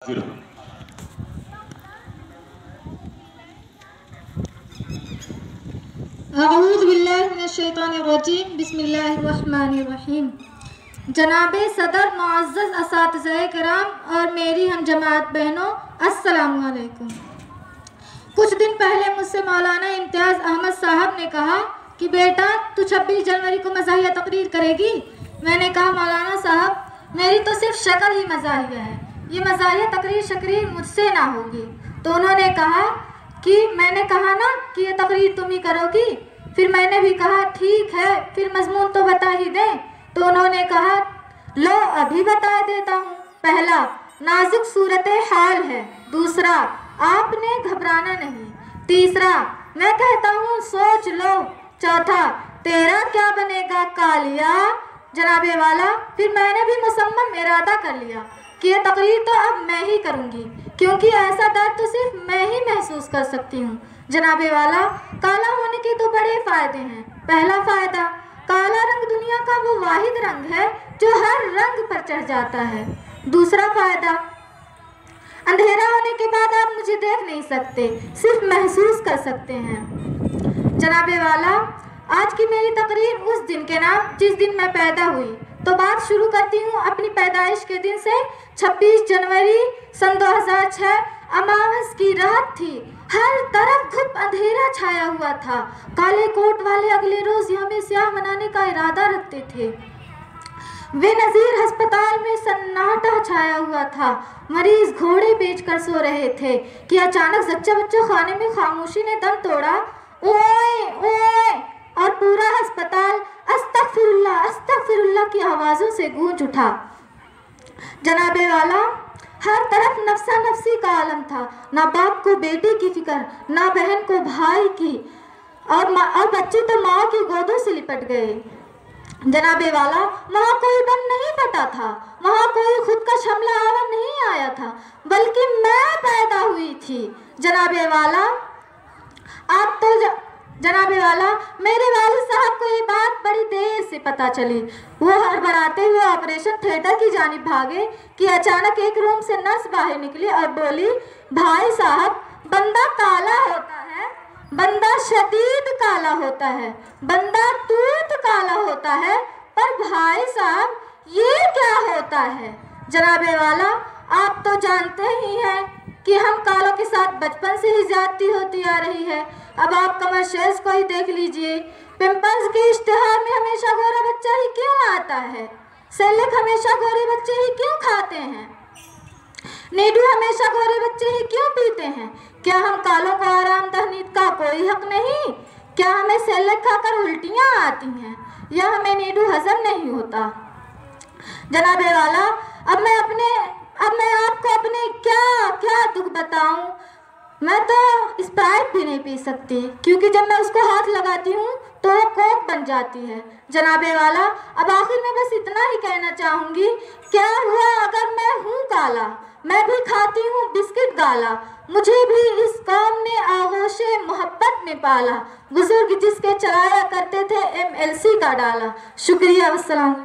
औज़ुबिल्लाहिमिनश्शैतानिर्रजीम बिस्मिल्लाहिर्रहमानिर्रहीम। जनाबे सदर, मुअज़्ज़ज़ असातिज़ाए किराम और मेरी हम जमात बहनों, अस्सलामु अलैकुम। कुछ दिन पहले मुझसे मौलाना इम्तियाज़ अहमद साहब ने कहा कि बेटा तू 26 जनवरी को मज़ाहिया तकरीर करेगी। मैंने कहा मौलाना साहब मेरी तो सिर्फ शक्ल ही मज़ाहिया है, ये मज़ाहिया तकरीर मुझसे ना होगी। तो उन्होंने कहा कि मैंने कहा ना कि ये तकरीर तुम ही करोगी। फिर मैंने भी कहा ठीक है, फिर मज़मून तो बता ही दें। तो उन्होंने कहा लो अभी बता देता हूँ। पहला, नाजुक सूरत हाल है। दूसरा, आपने घबराना नहीं। तीसरा, मैं कहता हूँ सोच लो। चौथा, तेरा क्या बनेगा कालिया जनाबे वाला। फिर मैंने भी मुसम्मम इरादा कर लिया कि ये तकरीर तो अब मैं ही करूँगी, क्योंकि ऐसा दर्द तो सिर्फ मैं ही महसूस कर सकती हूँ। जनाबे वाला, काला होने के तो बड़े फ़ायदे हैं। पहला फ़ायदा, काला रंग दुनिया का वो वाहिद रंग है जो हर रंग पर चढ़ जाता है। दूसरा फ़ायदा, अंधेरा होने के बाद आप मुझे देख नहीं सकते, सिर्फ महसूस कर सकते हैं। जनाबे वाला, आज की मेरी तकरीर उस दिन के नाम जिस दिन मैं पैदा हुई। तो बात शुरू करती हूँ अपनी पैदाइश के दिन से। 26 जनवरी सन 2006 अमावस की रात थी। हर तरफ घुप अंधेरा छाया हुआ था। काले कोट वाले अगले रोज यौम स्याह मनाने का इरादा रखते थे। वे नज़ीर अस्पताल में सन्नाटा छाया हुआ था। मरीज घोड़े बेचकर सो रहे थे कि अचानक जच्चा बच्चा खाने में खामोशी ने दम तोड़ा। ओए ओए, और पूरा अस्पताल अस्तगफिरुल्लाह अस्तगफिरुल्लाह की आवाज़ों से गूंज उठा। जनाबे वाला, हर तरफ नफसा नफसी का आलम था। ना बाप को बेटे की फिक्र, ना बहन को भाई की, और बच्चे तो माँ की गोदों से लिपट गए। जनाबे वाला, वहाँ कोई बम नहीं फटा था, वहाँ कोई खुद का शमला आवर नहीं आया था, बल्कि मैं पैदा हुई थी। जनाबे वाला, आप तो जनाबे वाला, मेरे वालिद साहब को ये बात बड़ी देर से पता चली। वो हड़बड़ाते हुए ऑपरेशन थिएटर की जानिब भागे कि अचानक एक रूम से नर्स बाहर निकली और बोली, भाई साहब बंदा काला होता है, बंदा शदीद काला होता है, बंदा तूत काला होता है, पर भाई साहब ये क्या होता है। जनाबे वाला, आप तो जानते ही हैं कि हम कालों के साथ बचपन से ही ज्यादती होती आ रही है। अब आप कमर्शियल्स को ही देख लीजिए। पिंपल्स के इश्तिहार में हमेशा गोरा बच्चा ही क्यों आता है? सेलेक हमेशा गोरे बच्चे ही क्यों खाते हैं? नीडू हमेशा गोरे बच्चे ही क्यों पीते हैं? क्या हम कालों को आरामदह नींद का कोई हक नहीं? क्या हमें सेलेक खाकर उल्टियाँ आती हैं, या हमें नीडू हजम नहीं होता? जनाबे वाला, अब मैं आपको अपने क्या क्या दुख बताऊं। मैं तो स्प्राइट भी नहीं पी सकती, क्योंकि जब मैं उसको हाथ लगाती हूँ तो वो कोक बन जाती है। जनाबे वाला, अब आखिर में बस इतना ही कहना चाहूँगी, क्या हुआ अगर मैं हूँ काला? मैं भी खाती हूँ बिस्किट गाला, मुझे भी इस कौम ने आगोशे मोहब्बत में पाला। बुजुर्ग जिसके चलाया करते थे MLC का डाला। शुक्रिया, वस्सलाम।